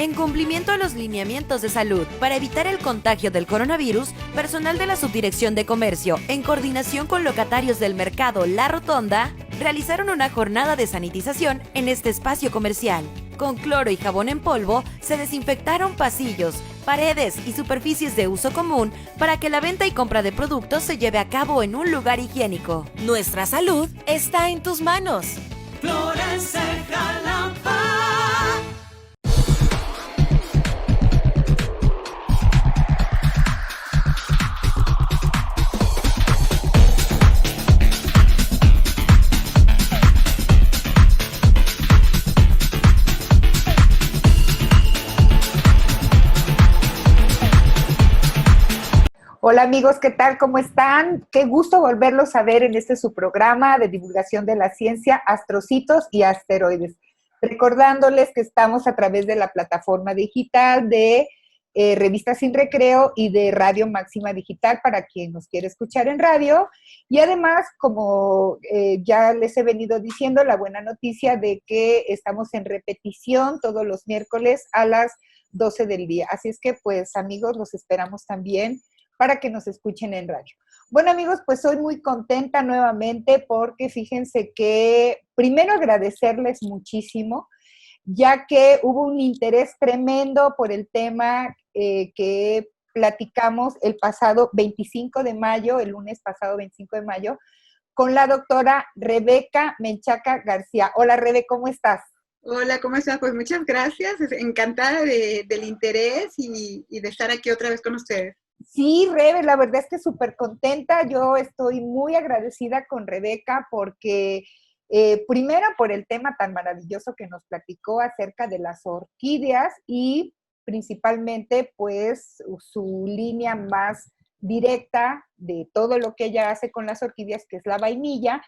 En cumplimiento a los lineamientos de salud para evitar el contagio del coronavirus, personal de la Subdirección de Comercio, en coordinación con locatarios del mercado La Rotonda, realizaron una jornada de sanitización en este espacio comercial. Con cloro y jabón en polvo, se desinfectaron pasillos, paredes y superficies de uso común para que la venta y compra de productos se lleve a cabo en un lugar higiénico. Nuestra salud está en tus manos. Florence Jalapa. Hola amigos, ¿qué tal? ¿Cómo están? Qué gusto volverlos a ver en este su programa de divulgación de la ciencia, Astrocitos y Asteroides. Recordándoles que estamos a través de la plataforma digital de Revista Sin Recreo y de Radio Máxima Digital para quien nos quiere escuchar en radio. Y además, como ya les he venido diciendo, la buena noticia de que estamos en repetición todos los miércoles a las 12 del día. Así es que, pues, amigos, los esperamos también para que nos escuchen en radio. Bueno, amigos, pues soy muy contenta nuevamente porque fíjense que primero agradecerles muchísimo, ya que hubo un interés tremendo por el tema que platicamos el pasado 25 de mayo, el lunes pasado 25 de mayo, con la doctora Rebeca Menchaca García. Hola, Rebe, ¿cómo estás? Hola, ¿cómo estás? Pues muchas gracias, encantada del interés y de estar aquí otra vez con ustedes. Sí, Rebe, la verdad es que súper contenta. Yo estoy muy agradecida con Rebeca porque primero por el tema tan maravilloso que nos platicó acerca de las orquídeas y principalmente pues su línea más directa de todo lo que ella hace con las orquídeas, que es la vainilla.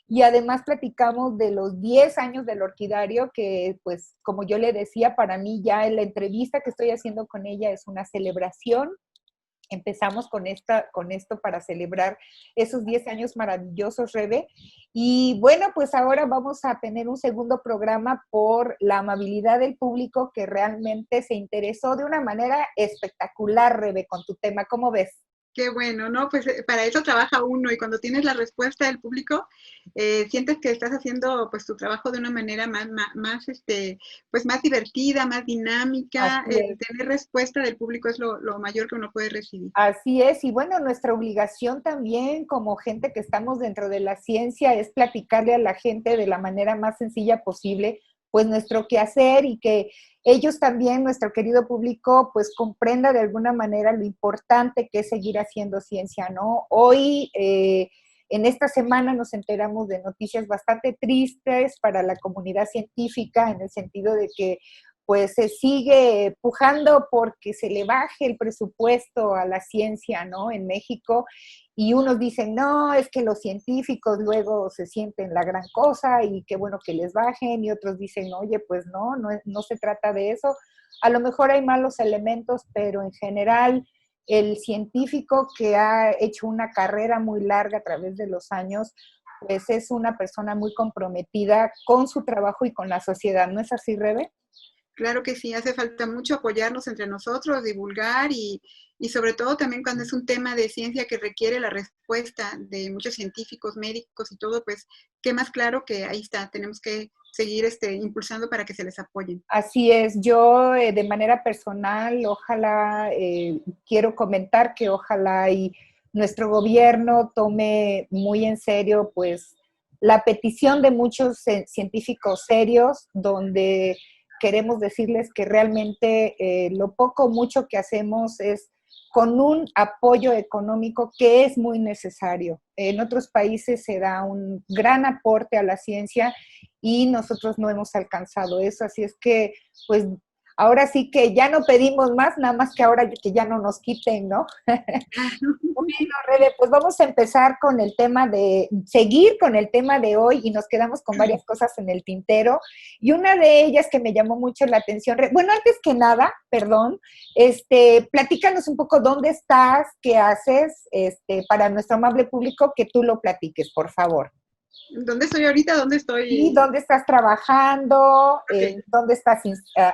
Y además platicamos de los 10 años del orquidario, que pues como yo le decía, para mí ya en la entrevista que estoy haciendo con ella es una celebración. Empezamos con esto para celebrar esos 10 años maravillosos, Rebe. Y bueno, pues ahora vamos a tener un segundo programa por la amabilidad del público que realmente se interesó de una manera espectacular, Rebe, con tu tema. ¿Cómo ves? Qué bueno, ¿no? Pues para eso trabaja uno y cuando tienes la respuesta del público, sientes que estás haciendo pues tu trabajo de una manera pues más divertida, más dinámica. Tener respuesta del público es lo mayor que uno puede recibir. Así es, y bueno, nuestra obligación también como gente que estamos dentro de la ciencia es platicarle a la gente de la manera más sencilla posible, pues nuestro quehacer y que ellos también, nuestro querido público, pues comprenda de alguna manera lo importante que es seguir haciendo ciencia, ¿no? Hoy, en esta semana nos enteramos de noticias bastante tristes para la comunidad científica, en el sentido de que pues se sigue pujando porque se le baje el presupuesto a la ciencia, ¿no? En México, y unos dicen, no, es que los científicos luego se sienten la gran cosa y qué bueno que les bajen, y otros dicen, oye, pues no se trata de eso. A lo mejor hay malos elementos, pero en general el científico que ha hecho una carrera muy larga a través de los años, pues es una persona muy comprometida con su trabajo y con la sociedad. ¿No es así, Rebe? Claro que sí, hace falta mucho apoyarnos entre nosotros, divulgar y sobre todo también cuando es un tema de ciencia que requiere la respuesta de muchos científicos, médicos y todo, pues qué más claro que ahí está, tenemos que seguir impulsando para que se les apoyen. Así es, yo de manera personal, ojalá, quiero comentar que ojalá y nuestro gobierno tome muy en serio pues la petición de muchos científicos serios, donde queremos decirles que realmente lo poco o mucho que hacemos es con un apoyo económico que es muy necesario. En otros países se da un gran aporte a la ciencia y nosotros no hemos alcanzado eso, así es que pues ahora sí que ya no pedimos más, nada más que ahora que ya no nos quiten, ¿no? Bueno, Rebe, pues vamos a empezar con el tema seguir con el tema de hoy y nos quedamos con varias cosas en el tintero. Y una de ellas que me llamó mucho la atención, bueno, antes que nada, perdón, platícanos un poco dónde estás, qué haces, para nuestro amable público, que tú lo platiques, por favor. ¿Dónde estoy ahorita? ¿Dónde estoy? Sí, ¿dónde estás trabajando? Okay. ¿Dónde estás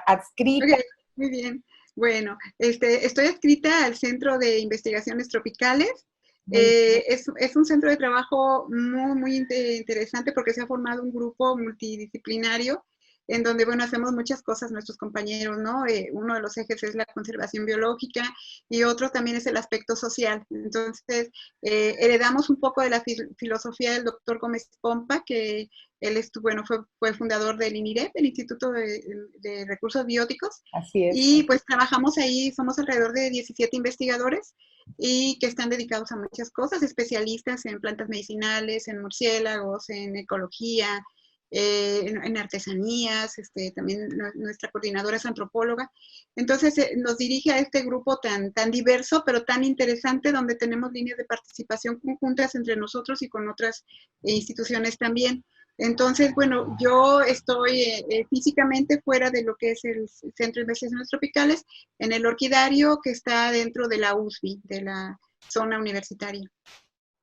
adscrita? Okay. Muy bien. Bueno, estoy adscrita al Centro de Investigaciones Tropicales. Muy bien. Es un centro de trabajo muy interesante porque se ha formado un grupo multidisciplinario en donde, bueno, hacemos muchas cosas nuestros compañeros, ¿no? Uno de los ejes es la conservación biológica y otro también es el aspecto social. Entonces, heredamos un poco de la filosofía del doctor Gómez Pompa, que él bueno, fue fundador del INIREP, el Instituto de Recursos Bióticos, Así es. y pues trabajamos ahí, somos alrededor de 17 investigadores y que están dedicados a muchas cosas, especialistas en plantas medicinales, en murciélagos, en ecología, en artesanías, también nuestra coordinadora es antropóloga. Entonces nos dirige a este grupo tan diverso, pero tan interesante, donde tenemos líneas de participación conjuntas entre nosotros y con otras instituciones también. Entonces, bueno, yo estoy físicamente fuera de lo que es el Centro de Investigaciones Tropicales, en el Orquidario, que está dentro de la USBI, de la zona universitaria.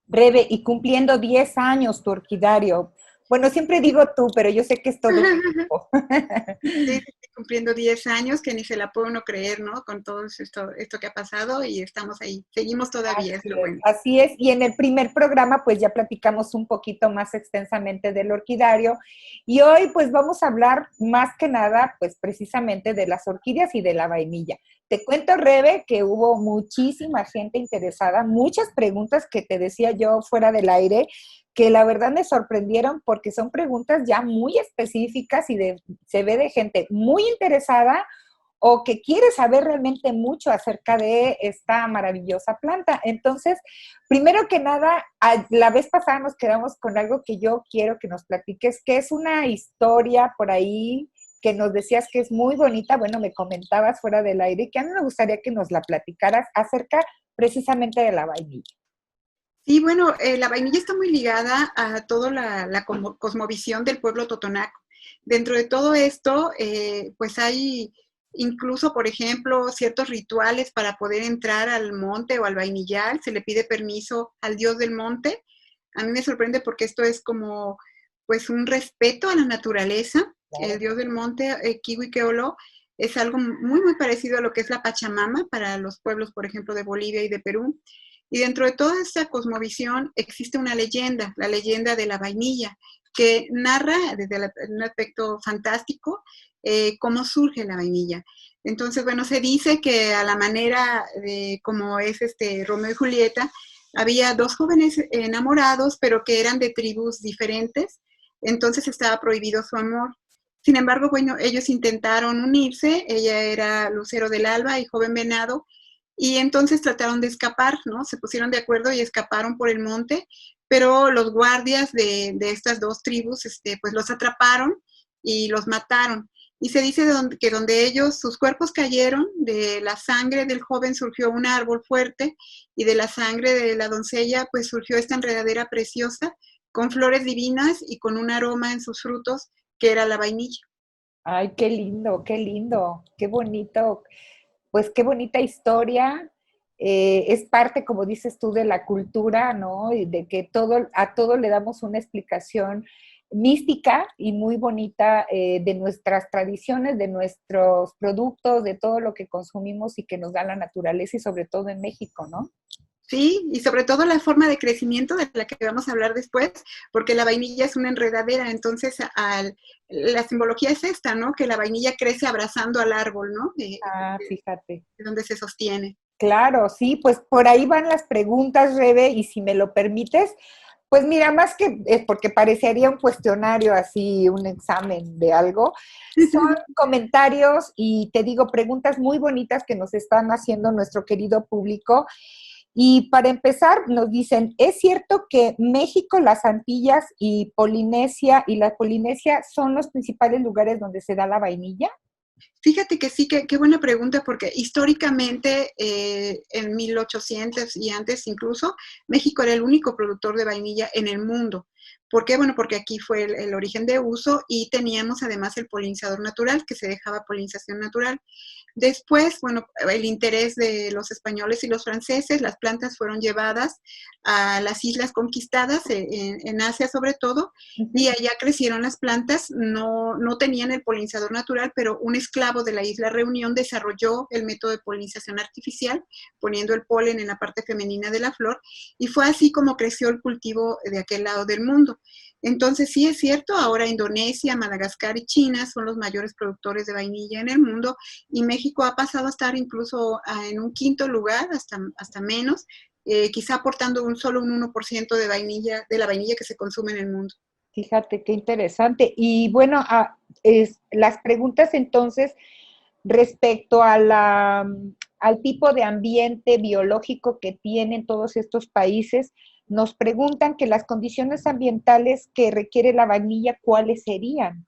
Rebe, y cumpliendo 10 años tu orquidario. Bueno, siempre digo tú, pero yo sé que es todo un equipo. Sí, estoy cumpliendo 10 años, que ni se la puede uno creer, ¿no? Con todo esto que ha pasado y estamos ahí, seguimos todavía, es lo bueno. Así es, y en el primer programa pues ya platicamos un poquito más extensamente del orquidario y hoy pues vamos a hablar más que nada pues precisamente de las orquídeas y de la vainilla. Te cuento, Rebe, que hubo muchísima gente interesada, muchas preguntas que te decía yo fuera del aire, que la verdad me sorprendieron porque son preguntas ya muy específicas y se ve de gente muy interesada o que quiere saber realmente mucho acerca de esta maravillosa planta. Entonces, primero que nada, la vez pasada nos quedamos con algo que yo quiero que nos platiques, que es una historia por ahí que nos decías que es muy bonita, bueno, me comentabas fuera del aire, que a mí me gustaría que nos la platicaras acerca precisamente de la vainilla. Sí, bueno, la vainilla está muy ligada a toda la cosmovisión del pueblo totonaco. Dentro de todo esto, pues hay incluso, por ejemplo, ciertos rituales para poder entrar al monte o al vainillar. Se le pide permiso al dios del monte. A mí me sorprende porque esto es como, pues, un respeto a la naturaleza. Claro. El dios del monte, Kiwikeolo, es algo muy parecido a lo que es la Pachamama para los pueblos, por ejemplo, de Bolivia y de Perú. Y dentro de toda esta cosmovisión existe una leyenda, la leyenda de la vainilla, que narra desde un aspecto fantástico cómo surge la vainilla. Entonces, bueno, se dice que a la manera de como es Romeo y Julieta, había dos jóvenes enamorados, pero que eran de tribus diferentes, entonces estaba prohibido su amor. Sin embargo, bueno, ellos intentaron unirse, ella era Lucero del Alba y Joven Venado, y entonces trataron de escapar, ¿no? Se pusieron de acuerdo y escaparon por el monte, pero los guardias de estas dos tribus, pues los atraparon y los mataron. Y se dice que donde ellos, sus cuerpos cayeron, de la sangre del joven surgió un árbol fuerte y de la sangre de la doncella, pues surgió esta enredadera preciosa con flores divinas y con un aroma en sus frutos que era la vainilla. Ay, qué bonito, pues qué bonita historia. Es parte, como dices tú, de la cultura, ¿no? Y de que a todo le damos una explicación mística y muy bonita de nuestras tradiciones, de nuestros productos, de todo lo que consumimos y que nos da la naturaleza y sobre todo en México, ¿no? Sí, y sobre todo la forma de crecimiento de la que vamos a hablar después, porque la vainilla es una enredadera, entonces la simbología es esta, ¿no? Que la vainilla crece abrazando al árbol, ¿no? Fíjate. De donde se sostiene. Claro, sí, pues por ahí van las preguntas, Rebe, y si me lo permites, pues mira, más que porque parecería un cuestionario así, un examen de algo, son comentarios y te digo, preguntas muy bonitas que nos están haciendo nuestro querido público. Y para empezar, nos dicen, ¿es cierto que México, las Antillas y la Polinesia son los principales lugares donde se da la vainilla? Fíjate que sí, qué buena pregunta, porque históricamente en 1800 y antes incluso, México era el único productor de vainilla en el mundo. ¿Por qué? Bueno, porque aquí fue el origen de uso y teníamos además el polinizador natural, que se dejaba polinización natural. Después, bueno, el interés de los españoles y los franceses, las plantas fueron llevadas a las islas conquistadas, en Asia sobre todo, y allá crecieron las plantas, no tenían el polinizador natural, pero un esclavo de la isla Reunión desarrolló el método de polinización artificial, poniendo el polen en la parte femenina de la flor, y fue así como creció el cultivo de aquel lado del mundo. Entonces sí es cierto, ahora Indonesia, Madagascar y China son los mayores productores de vainilla en el mundo, y México ha pasado a estar incluso en un quinto lugar, hasta menos, quizá aportando solo un 1% de vainilla, de la vainilla que se consume en el mundo. Fíjate qué interesante. Y bueno, las preguntas entonces respecto a al tipo de ambiente biológico que tienen todos estos países, nos preguntan que las condiciones ambientales que requiere la vainilla, ¿cuáles serían?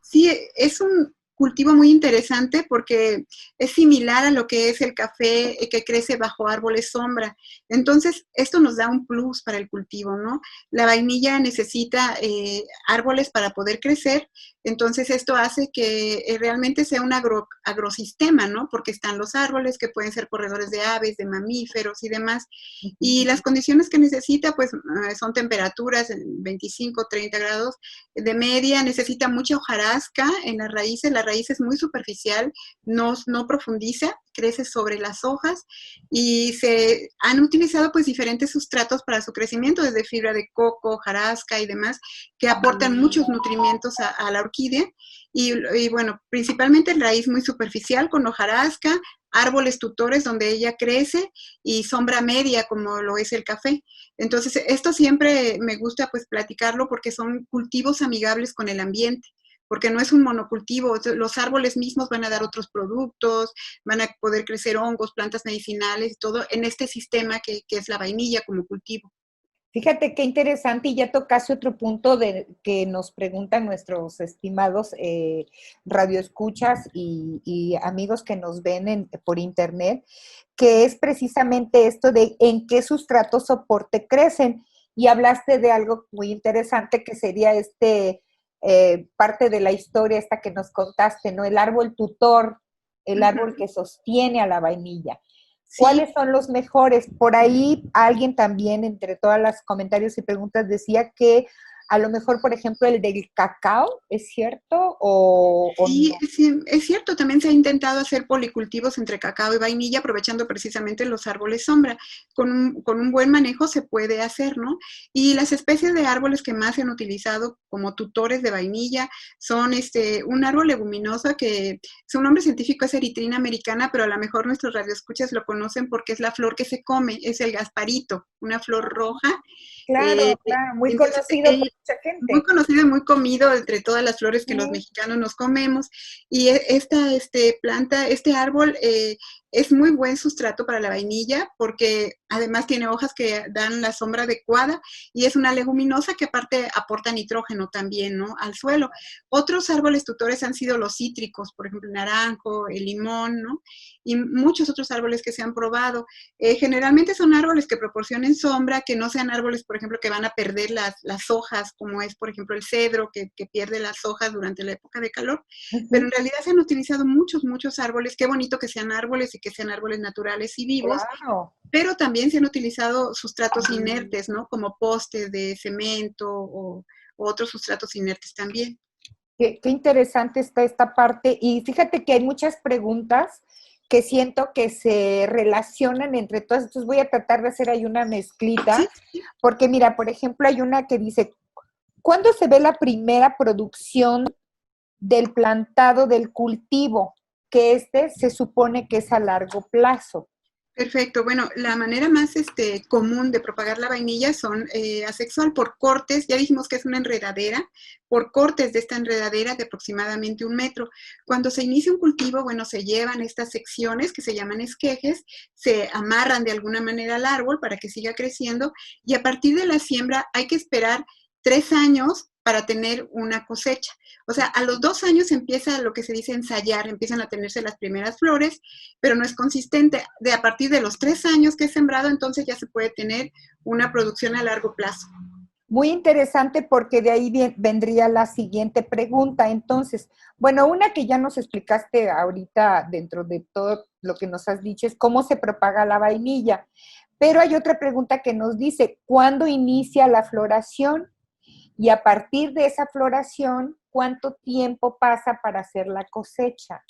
Sí, es un cultivo muy interesante porque es similar a lo que es el café que crece bajo árboles sombra. Entonces, esto nos da un plus para el cultivo, ¿no? La vainilla necesita árboles para poder crecer, entonces esto hace que realmente sea un agrosistema, ¿no? Porque están los árboles que pueden ser corredores de aves, de mamíferos y demás. Y las condiciones que necesita, pues, son temperaturas en 25, 30 grados de media, necesita mucha hojarasca en las raíces. La raíz es muy superficial, no profundiza, crece sobre las hojas y se han utilizado pues diferentes sustratos para su crecimiento, desde fibra de coco, hojarasca y demás, que aportan muchos nutrimientos a la orquídea y bueno, principalmente raíz muy superficial con hojarasca, árboles tutores donde ella crece y sombra media como lo es el café. Entonces esto siempre me gusta pues platicarlo porque son cultivos amigables con el ambiente, porque no es un monocultivo, los árboles mismos van a dar otros productos, van a poder crecer hongos, plantas medicinales, todo en este sistema que es la vainilla como cultivo. Fíjate qué interesante, y ya tocaste otro punto que nos preguntan nuestros estimados radioescuchas y amigos que nos ven por internet, que es precisamente esto de en qué sustrato soporte crecen. Y hablaste de algo muy interesante que sería parte de la historia esta que nos contaste, ¿no? El árbol tutor, el árbol que sostiene a la vainilla. Sí. ¿Cuáles son los mejores? Por ahí alguien también, entre todos los comentarios y preguntas, decía que a lo mejor, por ejemplo, el del cacao, ¿es cierto? Sí, No? sí, es cierto, también se ha intentado hacer policultivos entre cacao y vainilla, aprovechando precisamente los árboles sombra. Con un buen manejo se puede hacer, ¿no? Y las especies de árboles que más se han utilizado como tutores de vainilla son un árbol leguminoso que su nombre científico es Eritrina americana, pero a lo mejor nuestros radioescuchas lo conocen porque es la flor que se come, es el gasparito, una flor roja. Claro, claro, muy Entonces, conocido por mucha muy gente. conocido y muy comido entre todas las flores que los Sí. mexicanos nos comemos. Y esta planta, este árbol, es muy buen sustrato para la vainilla porque además tiene hojas que dan la sombra adecuada y es una leguminosa que aparte aporta nitrógeno también, ¿no?, al suelo. Otros árboles tutores han sido los cítricos, por ejemplo, el naranjo, el limón, ¿no? Y muchos otros árboles que se han probado. Generalmente son árboles que proporcionen sombra, que no sean árboles, por ejemplo, que van a perder las hojas, como es, por ejemplo, el cedro, que pierde las hojas durante la época de calor. Pero en realidad se han utilizado muchos árboles. Qué bonito que sean árboles y que sean árboles naturales y vivos. Claro. Pero también se han utilizado sustratos inertes, ¿no? Como postes de cemento o otros sustratos inertes también. Qué interesante está esta parte. Y fíjate que hay muchas preguntas que siento que se relacionan entre todas. Entonces voy a tratar de hacer ahí una mezclita. Sí. Porque mira, por ejemplo, hay una que dice, ¿cuándo se ve la primera producción del plantado del cultivo? Que se supone que es a largo plazo. Perfecto. Bueno, la manera más común de propagar la vainilla son asexual por cortes. Ya dijimos que es una enredadera, por cortes de esta enredadera de aproximadamente 1 metro. Cuando se inicia un cultivo, bueno, se llevan estas secciones que se llaman esquejes, se amarran de alguna manera al árbol para que siga creciendo y a partir de la siembra hay que esperar 3 años para tener una cosecha. O sea, a los 2 años empieza lo que se dice ensayar, empiezan a tenerse las primeras flores, pero no es consistente. A partir de los 3 años que es sembrado, entonces ya se puede tener una producción a largo plazo. Muy interesante porque de ahí vendría la siguiente pregunta. Entonces, bueno, una que ya nos explicaste ahorita dentro de todo lo que nos has dicho es cómo se propaga la vainilla. Pero hay otra pregunta que nos dice, ¿cuándo inicia la floración? Y a partir de esa floración, ¿cuánto tiempo pasa para hacer la cosecha?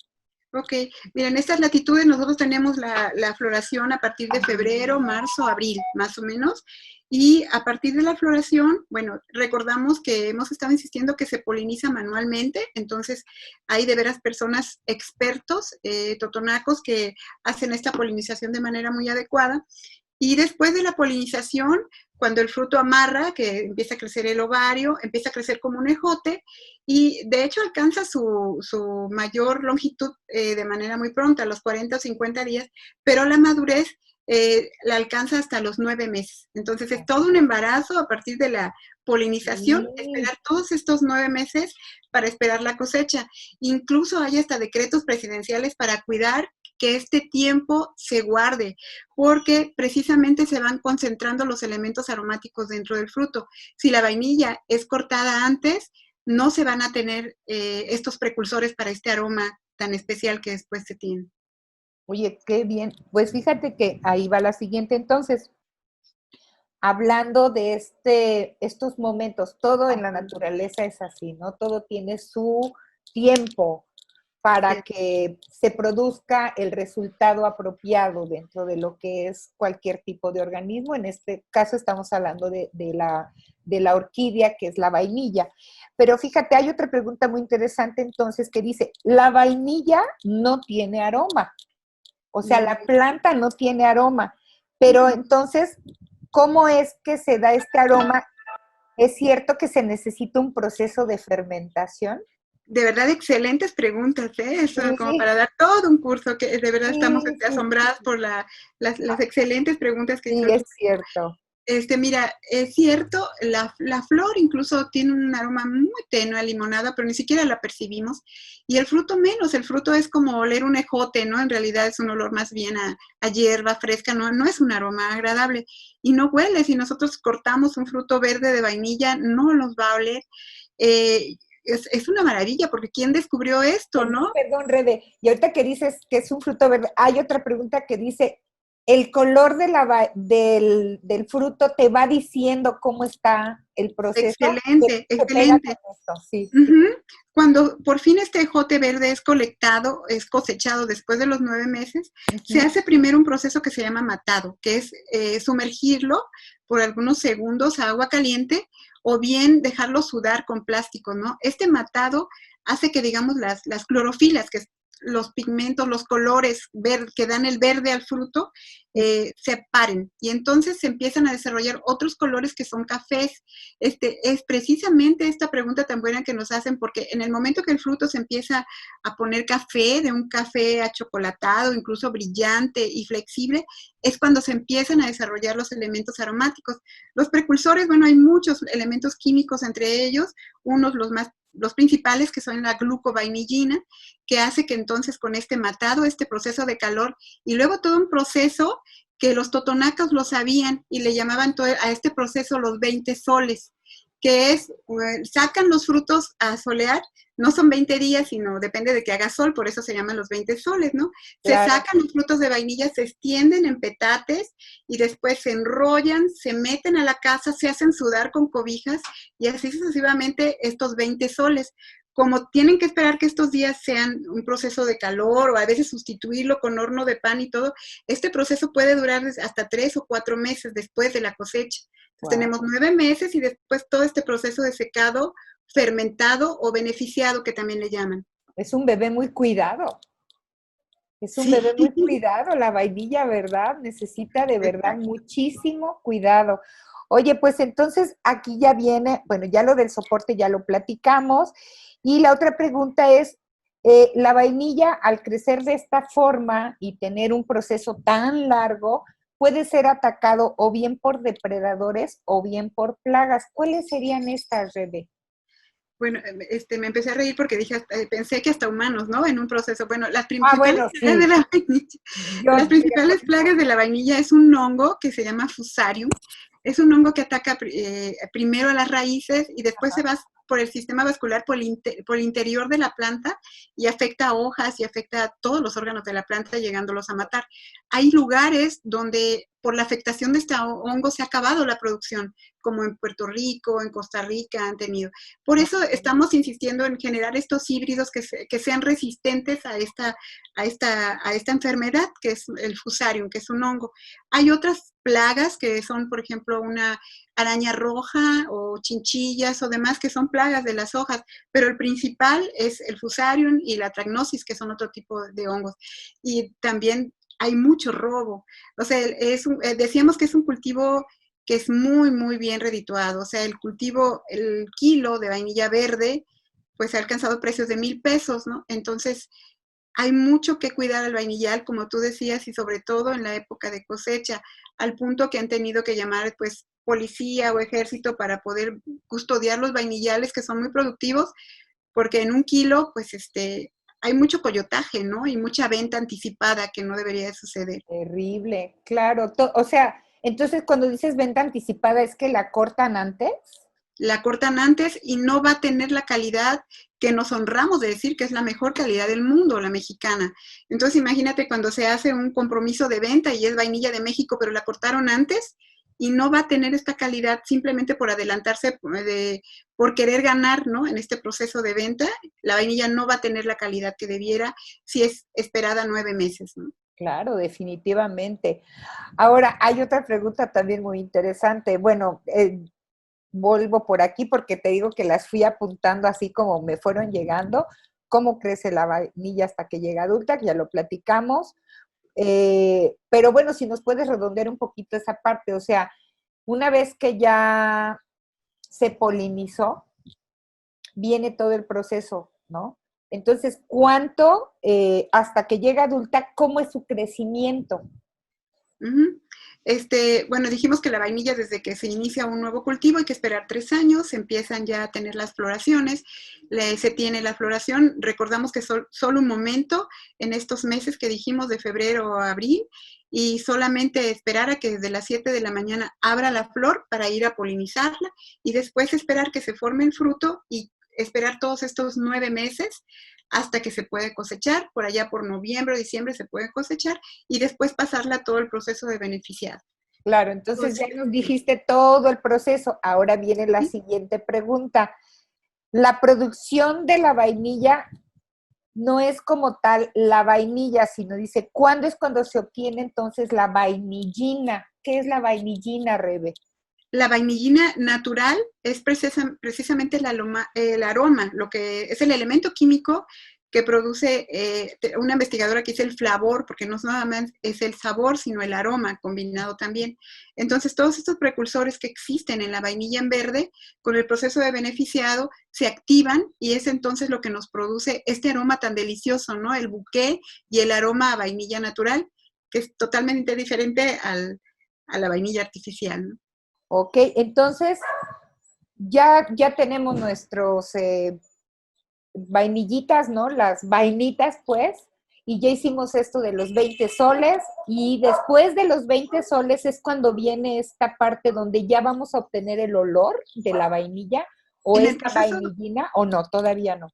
Ok, mira, en estas latitudes nosotros tenemos la floración a partir de febrero, marzo, abril, más o menos. Y a partir de la floración, bueno, recordamos que hemos estado insistiendo que se poliniza manualmente, entonces hay de veras personas expertos, totonacos, que hacen esta polinización de manera muy adecuada. Y después de la polinización, cuando el fruto amarra, que empieza a crecer el ovario, empieza a crecer como un ejote y de hecho alcanza su mayor longitud de manera muy pronta, a los 40 o 50 días, pero la madurez la alcanza hasta los 9 meses. Entonces es todo un embarazo a partir de la polinización, esperar todos estos 9 meses para esperar la cosecha. Incluso hay hasta decretos presidenciales para cuidar que este tiempo se guarde, porque precisamente se van concentrando los elementos aromáticos dentro del fruto. Si la vainilla es cortada antes, no se van a tener estos precursores para este aroma tan especial que después se tiene. Oye, qué bien. Pues fíjate que ahí va la siguiente. Entonces, hablando de estos momentos, todo en la naturaleza es así, ¿no? Todo tiene su tiempo para que se produzca el resultado apropiado dentro de lo que es cualquier tipo de organismo. En este caso estamos hablando de la orquídea, que es la vainilla. Pero fíjate, hay otra pregunta muy interesante entonces que dice, la vainilla no tiene aroma. O sea, la planta no tiene aroma. Pero entonces, ¿cómo es que se da este aroma? ¿Es cierto que se necesita un proceso de fermentación? De verdad, excelentes preguntas, ¿eh? Eso, Sí, como para dar todo un curso, que de verdad estamos sí, asombradas por las excelentes preguntas que sí, hizo. es cierto. Mira, es cierto, la flor incluso tiene un aroma muy tenue a limonada, pero ni siquiera la percibimos. Y el fruto menos, el fruto es como oler un ejote, ¿no? En realidad es un olor más bien a hierba fresca, no es un aroma agradable. Y no huele, si nosotros cortamos un fruto verde de vainilla, no los va a oler. Es una maravilla, porque ¿quién descubrió esto, no? Perdón, Rebe. Y ahorita que dices que es un fruto verde, hay otra pregunta que dice, ¿el color del fruto te va diciendo cómo está el proceso? Excelente, ¿Se pega excelente. con esto? Sí. Cuando por fin este ejote verde es colectado, es cosechado después de los 9 meses, se hace primero un proceso que se llama matado, que es sumergirlo por algunos segundos a agua caliente o bien dejarlo sudar con plástico, ¿no? Este matado hace que, digamos, las clorofilas, que los pigmentos, los colores que dan el verde al fruto, se paren. Y entonces se empiezan a desarrollar otros colores que son cafés. Es precisamente esta pregunta tan buena que nos hacen, porque en el momento que el fruto se empieza a poner café, de un café achocolatado, incluso brillante y flexible, es cuando se empiezan a desarrollar los elementos aromáticos. Los precursores, bueno, hay muchos elementos químicos entre ellos, unos los principales, que son la glucovainillina, que hace que entonces con este matado, este proceso de calor, y luego todo un proceso que los totonacos lo sabían y le llamaban a este proceso los 20 soles, que es, sacan los frutos a solear, no son 20 días, sino depende de que haga sol, por eso se llaman los 20 soles, ¿no? Claro. Se sacan los frutos de vainilla, se extienden en petates y después se enrollan, se meten a la casa, se hacen sudar con cobijas y así sucesivamente estos 20 soles. Como tienen que esperar que estos días sean un proceso de calor o a veces sustituirlo con horno de pan y todo, este proceso puede durar hasta 3 o 4 meses después de la cosecha. Entonces, tenemos 9 meses y después todo este proceso de secado, fermentado o beneficiado, que también le llaman. Es un bebé muy cuidado. Es un bebé muy cuidado, la vainilla, ¿verdad? Necesita de verdad muchísimo cuidado. Oye, pues entonces aquí ya viene, bueno, ya lo del soporte ya lo platicamos. Y la otra pregunta es, la vainilla al crecer de esta forma y tener un proceso tan largo, puede ser atacado o bien por depredadores o bien por plagas. ¿Cuáles serían estas, Rebe? Bueno, me empecé a reír porque pensé que hasta humanos, ¿no? En un proceso. Bueno, las principales plagas de la vainilla, las principales plagas de la vainilla es un hongo que se llama Fusarium, Es un hongo que ataca primero a las raíces y después se va por el sistema vascular por el interior de la planta y afecta a hojas y afecta a todos los órganos de la planta, llegándolos a matar. Hay lugares donde por la afectación de este hongo se ha acabado la producción, como en Puerto Rico, en Costa Rica han tenido. Por eso estamos insistiendo en generar estos híbridos que sean resistentes a esta enfermedad, que es el Fusarium, que es un hongo. Hay otras plagas que son, por ejemplo, una araña roja o chinchillas o demás que son plagas de las hojas, pero el principal es el Fusarium y la Atracnosis, que son otro tipo de hongos. Y también hay mucho robo. O sea, decíamos que es un cultivo que es muy, muy bien redituado. O sea, el kilo de vainilla verde, pues ha alcanzado precios de 1,000 pesos, ¿no? Entonces, hay mucho que cuidar al vainillal, como tú decías, y sobre todo en la época de cosecha, al punto que han tenido que llamar, pues, policía o ejército para poder custodiar los vainillales, que son muy productivos, porque en 1 kilo, pues, hay mucho coyotaje, ¿no? Y mucha venta anticipada que no debería de suceder. Terrible, claro. O sea, entonces cuando dices venta anticipada, ¿es que la cortan antes? La cortan antes y no va a tener la calidad que nos honramos de decir que es la mejor calidad del mundo, la mexicana. Entonces imagínate cuando se hace un compromiso de venta y es vainilla de México, pero la cortaron antes y no va a tener esta calidad simplemente por adelantarse, por querer ganar, ¿no? En este proceso de venta, la vainilla no va a tener la calidad que debiera si es esperada 9 meses, ¿no? Claro, definitivamente. Ahora, hay otra pregunta también muy interesante. Bueno, vuelvo por aquí porque te digo que las fui apuntando así como me fueron llegando. ¿Cómo crece la vainilla hasta que llega adulta? Que ya lo platicamos. Pero bueno, si nos puedes redondear un poquito esa parte, o sea, una vez que ya se polinizó, viene todo el proceso, ¿no? Entonces, ¿cuánto hasta que llega adulta, cómo es su crecimiento? Uh-huh. Bueno, dijimos que la vainilla desde que se inicia un nuevo cultivo hay que esperar 3 años, se empiezan ya a tener las floraciones, se tiene la floración, recordamos que solo un momento en estos meses que dijimos de febrero a abril y solamente esperar a que desde las 7 de la mañana abra la flor para ir a polinizarla y después esperar que se forme el fruto y esperar todos estos 9 meses hasta que se puede cosechar, por allá por noviembre o diciembre se puede cosechar y después pasarla todo el proceso de beneficiado. Claro, entonces ya nos dijiste todo el proceso. Ahora viene la siguiente pregunta. La producción de la vainilla no es como tal la vainilla, sino dice, ¿cuándo es cuando se obtiene entonces la vainillina? ¿Qué es la vainillina, Rebe? La vainillina natural es precisamente el aroma, lo que es el elemento químico que produce una investigadora que dice el flavor, porque no nada más es el sabor, sino el aroma combinado también. Entonces, todos estos precursores que existen en la vainilla en verde, con el proceso de beneficiado, se activan y es entonces lo que nos produce este aroma tan delicioso, ¿no? El bouquet y el aroma a vainilla natural, que es totalmente diferente a la vainilla artificial, ¿no? Ok, entonces ya tenemos nuestros vainillitas, ¿no? Las vainitas, pues, y ya hicimos esto de los 20 soles y después de los 20 soles es cuando viene esta parte donde ya vamos a obtener el olor de la vainilla o En es el la proceso, vainillina o no, todavía no.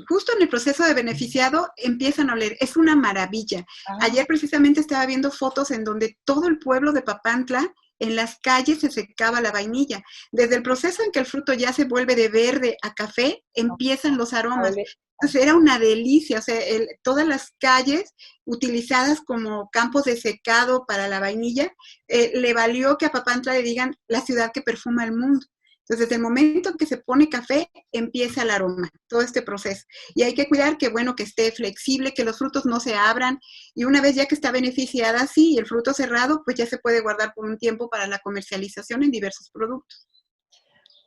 justo en el proceso de beneficiado empiezan a oler, es una maravilla. Ayer precisamente estaba viendo fotos en donde todo el pueblo de Papantla, en las calles se secaba la vainilla. Desde el proceso en que el fruto ya se vuelve de verde a café, empiezan los aromas. Entonces era una delicia, o sea, todas las calles utilizadas como campos de secado para la vainilla, le valió que a Papantla le digan la ciudad que perfuma el mundo. Entonces, desde el momento en que se pone café, empieza el aroma, todo este proceso. Y hay que cuidar que, bueno, que esté flexible, que los frutos no se abran. Y una vez ya que está beneficiada así y el fruto cerrado, pues ya se puede guardar por un tiempo para la comercialización en diversos productos.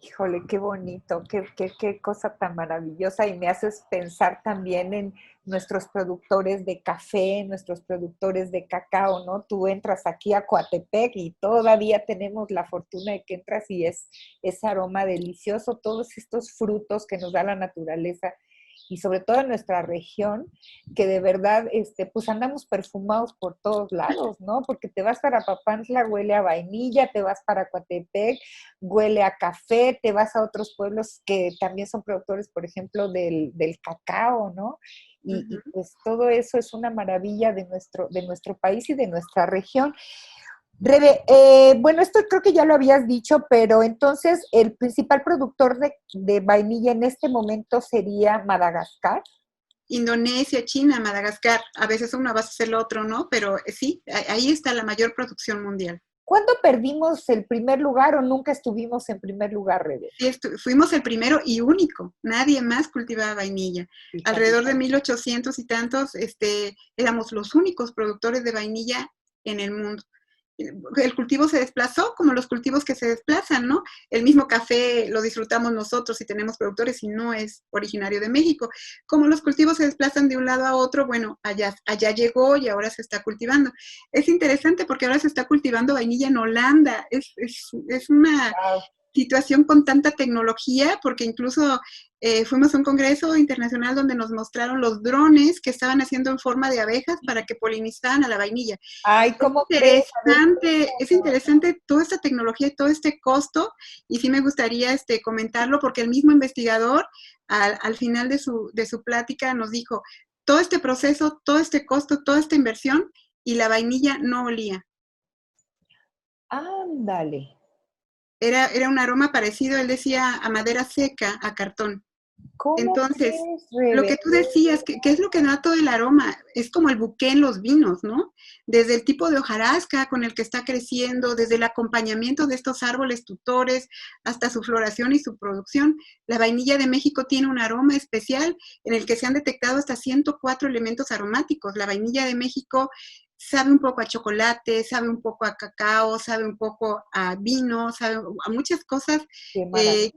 Híjole, qué bonito, qué cosa tan maravillosa y me haces pensar también en nuestros productores de café, nuestros productores de cacao, ¿no? Tú entras aquí a Coatepec y todavía tenemos la fortuna de que entras y es ese aroma delicioso, todos estos frutos que nos da la naturaleza y sobre todo en nuestra región, que de verdad, pues andamos perfumados por todos lados, ¿no? Porque te vas para Papantla, huele a vainilla, te vas para Coatepec, huele a café, te vas a otros pueblos que también son productores, por ejemplo, del cacao, ¿no? Y pues todo eso es una maravilla de nuestro país y de nuestra región. Rebe, bueno, esto creo que ya lo habías dicho, pero entonces el principal productor de vainilla en este momento sería Madagascar. Indonesia, China, Madagascar, a veces uno, a veces el otro, ¿no? Pero sí, ahí está la mayor producción mundial. ¿Cuándo perdimos el primer lugar o nunca estuvimos en primer lugar, Rebe? Sí, fuimos el primero y único, nadie más cultivaba vainilla. Fíjate. Alrededor de 1800 y tantos, éramos los únicos productores de vainilla en el mundo. El cultivo se desplazó como los cultivos que se desplazan, ¿no? El mismo café lo disfrutamos nosotros y tenemos productores y no es originario de México. Como los cultivos se desplazan de un lado a otro, bueno, allá llegó y ahora se está cultivando. Es interesante porque ahora se está cultivando vainilla en Holanda. Es una situación con tanta tecnología, porque incluso fuimos a un congreso internacional donde nos mostraron los drones que estaban haciendo en forma de abejas para que polinizaran a la vainilla. Ay, ¿cómo crees? Es interesante toda esta tecnología y todo este costo, y sí me gustaría comentarlo, porque el mismo investigador al final de su plática nos dijo, todo este proceso, todo este costo, toda esta inversión, y la vainilla no olía. Ándale. Era un aroma parecido, él decía, a madera seca, a cartón. Entonces, lo que tú decías, ¿qué es lo que da todo el aroma? Es como el buqué en los vinos, ¿no? Desde el tipo de hojarasca con el que está creciendo, desde el acompañamiento de estos árboles tutores, hasta su floración y su producción. La vainilla de México tiene un aroma especial en el que se han detectado hasta 104 elementos aromáticos. La vainilla de México sabe un poco a chocolate, sabe un poco a cacao, sabe un poco a vino, sabe a muchas cosas,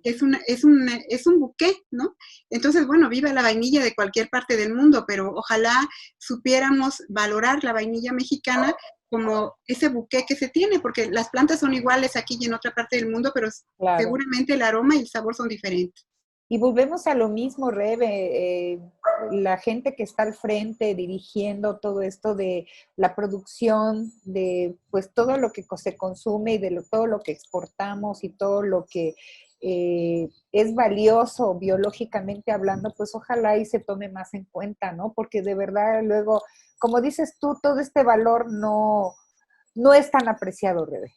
es un buqué, ¿no? Entonces, bueno, viva la vainilla de cualquier parte del mundo, pero ojalá supiéramos valorar la vainilla mexicana como ese buqué que se tiene, porque las plantas son iguales aquí y en otra parte del mundo, pero seguramente el aroma y el sabor son diferentes. Y volvemos a lo mismo, Rebe, la gente que está al frente dirigiendo todo esto de la producción, de pues todo lo que se consume y de todo lo que exportamos y todo lo que es valioso biológicamente hablando, pues ojalá y se tome más en cuenta, ¿no? Porque de verdad luego, como dices tú, todo este valor no es tan apreciado, Rebe.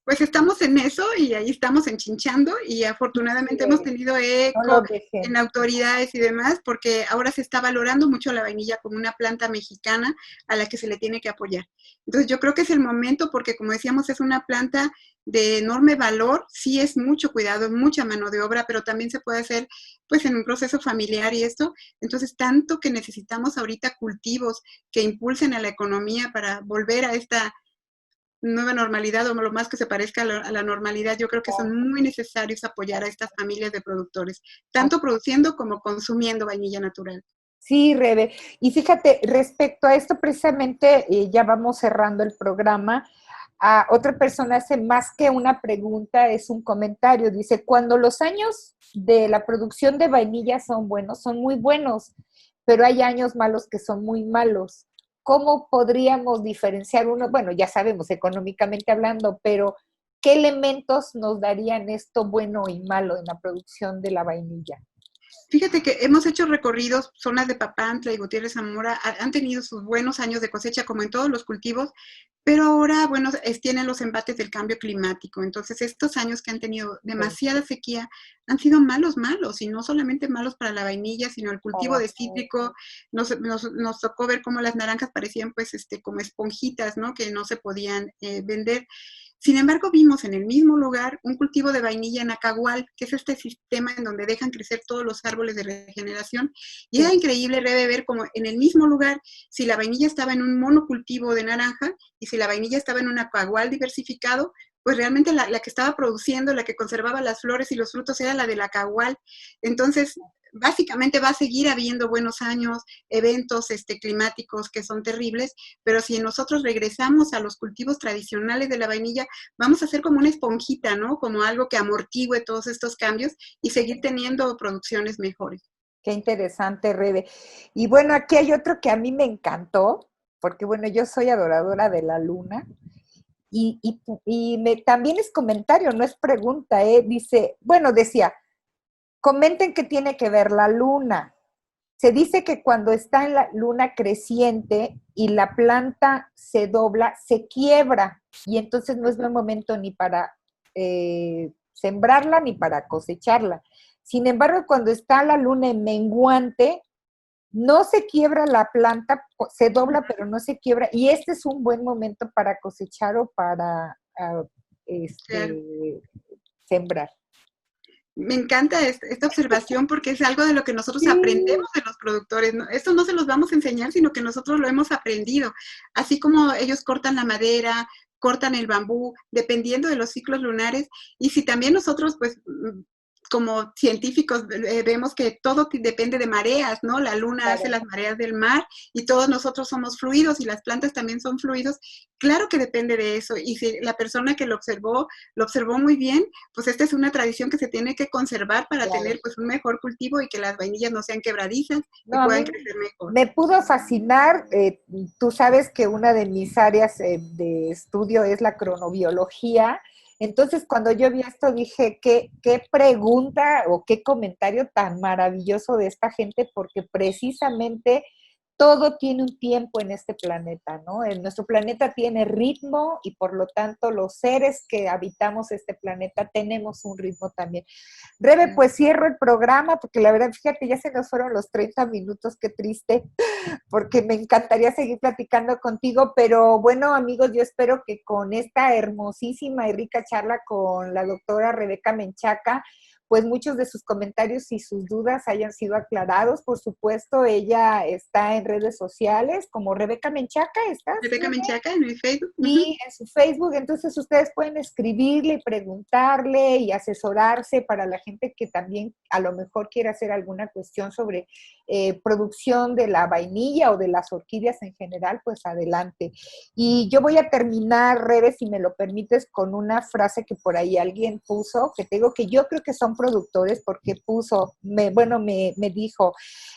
Pues estamos en eso y ahí estamos enchinchando, y afortunadamente hemos tenido eco en autoridades y demás, porque ahora se está valorando mucho la vainilla como una planta mexicana a la que se le tiene que apoyar. Entonces yo creo que es el momento, porque como decíamos, es una planta de enorme valor, sí es mucho cuidado, es mucha mano de obra, pero también se puede hacer pues en un proceso familiar y esto. Entonces tanto que necesitamos ahorita cultivos que impulsen a la economía para volver a esta nueva normalidad, o lo más que se parezca a la normalidad. Yo creo que son muy necesarios apoyar a estas familias de productores, tanto produciendo como consumiendo vainilla natural. Sí, Rebe. Y fíjate, respecto a esto precisamente, ya vamos cerrando el programa. Otra persona hace más que una pregunta, es un comentario. Dice, cuando los años de la producción de vainilla son buenos, son muy buenos, pero hay años malos que son muy malos. ¿Cómo podríamos diferenciar uno? Bueno, ya sabemos, económicamente hablando, pero ¿qué elementos nos darían esto bueno y malo en la producción de la vainilla? Fíjate que hemos hecho recorridos, zonas de Papantla y Gutiérrez Zamora han tenido sus buenos años de cosecha, como en todos los cultivos, pero ahora, bueno, tienen los embates del cambio climático. Entonces, estos años que han tenido demasiada sequía han sido malos, y no solamente malos para la vainilla, sino el cultivo de cítrico. Nos tocó ver cómo las naranjas parecían, pues, como esponjitas, ¿no? Que no se podían vender. Sin embargo, vimos en el mismo lugar un cultivo de vainilla en Acagual, que es este sistema en donde dejan crecer todos los árboles de regeneración. Y era increíble, Rebe, ver como en el mismo lugar, si la vainilla estaba en un monocultivo de naranja y si la vainilla estaba en un Acagual diversificado, pues realmente la que estaba produciendo, la que conservaba las flores y los frutos era la del Acagual. Entonces, básicamente va a seguir habiendo buenos años, eventos climáticos que son terribles, pero si nosotros regresamos a los cultivos tradicionales de la vainilla, vamos a ser como una esponjita, ¿no? Como algo que amortigüe todos estos cambios y seguir teniendo producciones mejores. Qué interesante, Rebe. Y bueno, aquí hay otro que a mí me encantó, porque bueno, yo soy adoradora de la luna. También es comentario, no es pregunta, ¿eh? Dice, bueno, decía, comenten qué tiene que ver la luna. Se dice que cuando está en la luna creciente y la planta se dobla, se quiebra y entonces no es buen momento ni para sembrarla ni para cosecharla. Sin embargo, cuando está la luna en menguante, no se quiebra la planta, se dobla pero no se quiebra y este es un buen momento para cosechar o para Claro. sembrar. Me encanta esta observación porque es algo de lo que nosotros Sí. aprendemos de los productores. Esto no se los vamos a enseñar, sino que nosotros lo hemos aprendido. Así como ellos cortan la madera, cortan el bambú, dependiendo de los ciclos lunares. Y si también nosotros, pues, como científicos, vemos que todo depende de mareas, ¿no? La luna hace las mareas del mar y todos nosotros somos fluidos y las plantas también son fluidos. Claro que depende de eso. Y si la persona que lo observó muy bien, pues esta es una tradición que se tiene que conservar para tener pues un mejor cultivo y que las vainillas no sean quebradizas y puedan crecer mejor. Me pudo fascinar. Tú sabes que una de mis áreas de estudio es la cronobiología. Entonces, cuando yo vi esto, dije, qué pregunta o qué comentario tan maravilloso de esta gente, porque precisamente todo tiene un tiempo en este planeta, ¿no? Nuestro planeta tiene ritmo y por lo tanto los seres que habitamos este planeta tenemos un ritmo también. Rebe, pues cierro el programa porque la verdad, fíjate, ya se nos fueron los 30 minutos, qué triste, porque me encantaría seguir platicando contigo, pero bueno, amigos, yo espero que con esta hermosísima y rica charla con la doctora Rebeca Menchaca, pues muchos de sus comentarios y sus dudas hayan sido aclarados. Por supuesto, ella está en redes sociales como Rebeca Menchaca, ¿estás? Rebeca Menchaca en mi Facebook. Y en su Facebook, entonces ustedes pueden escribirle y preguntarle y asesorarse para la gente que también a lo mejor quiera hacer alguna cuestión sobre producción de la vainilla o de las orquídeas en general, pues adelante. Y yo voy a terminar, Rebe, si me lo permites, con una frase que por ahí alguien puso, que te digo que yo creo que son productores porque me dijo,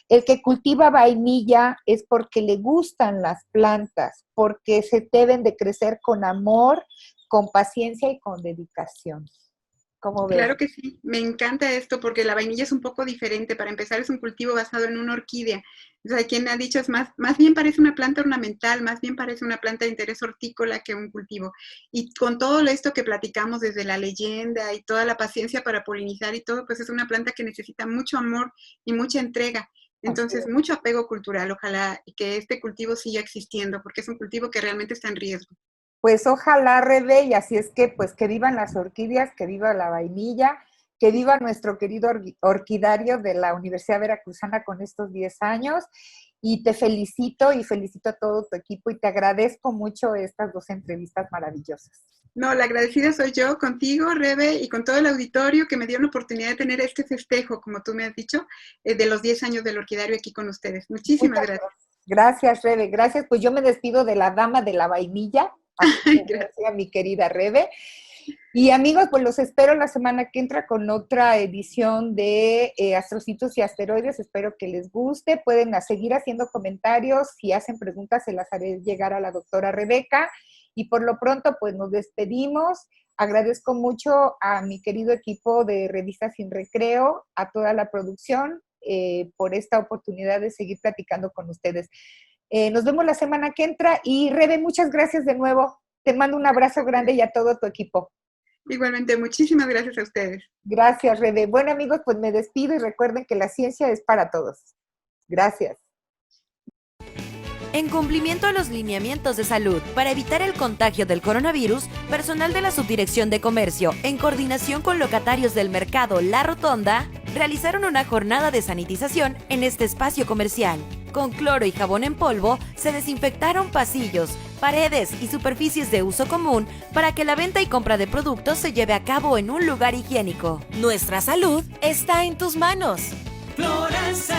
el que cultiva vainilla es porque le gustan las plantas, porque se deben de crecer con amor, con paciencia y con dedicación. ¿Cómo ves? Claro que sí, me encanta esto porque la vainilla es un poco diferente. Para empezar, es un cultivo basado en una orquídea. O sea, quien ha dicho es más bien parece una planta ornamental, más bien parece una planta de interés hortícola que un cultivo. Y con todo esto que platicamos desde la leyenda y toda la paciencia para polinizar y todo, pues es una planta que necesita mucho amor y mucha entrega. Entonces, mucho apego cultural, ojalá, y que este cultivo siga existiendo, porque es un cultivo que realmente está en riesgo. Pues ojalá, Rebe, y así es que, pues que vivan las orquídeas, que viva la vainilla, que viva nuestro querido orquidario de la Universidad Veracruzana con estos 10 años, y te felicito y felicito a todo tu equipo y te agradezco mucho estas 2 entrevistas maravillosas. No, la agradecida soy yo contigo, Rebe, y con todo el auditorio que me dio la oportunidad de tener este festejo, como tú me has dicho, de los 10 años del orquidario aquí con ustedes. Muchísimas gracias. Gracias, Rebe, gracias. Pues yo me despido de la dama de la vainilla, gracias, mi querida Rebe. Y amigos, pues los espero la semana que entra con otra edición de Astrocitos y Asteroides. Espero que les guste. Pueden seguir haciendo comentarios. Si hacen preguntas, se las haré llegar a la doctora Rebeca. Y por lo pronto, pues nos despedimos. Agradezco mucho a mi querido equipo de Revista Sin Recreo, a toda la producción, por esta oportunidad de seguir platicando con ustedes. Nos vemos la semana que entra y Rebe, muchas gracias de nuevo. Te mando un abrazo grande y a todo tu equipo. Igualmente, muchísimas gracias a ustedes. Gracias, Rebe. Bueno, amigos, pues me despido y recuerden que la ciencia es para todos. Gracias. En cumplimiento a los lineamientos de salud para evitar el contagio del coronavirus, personal de la Subdirección de Comercio, en coordinación con locatarios del mercado La Rotonda, realizaron una jornada de sanitización en este espacio comercial. Con cloro y jabón en polvo, se desinfectaron pasillos, paredes y superficies de uso común para que la venta y compra de productos se lleve a cabo en un lugar higiénico. Nuestra salud está en tus manos. Florence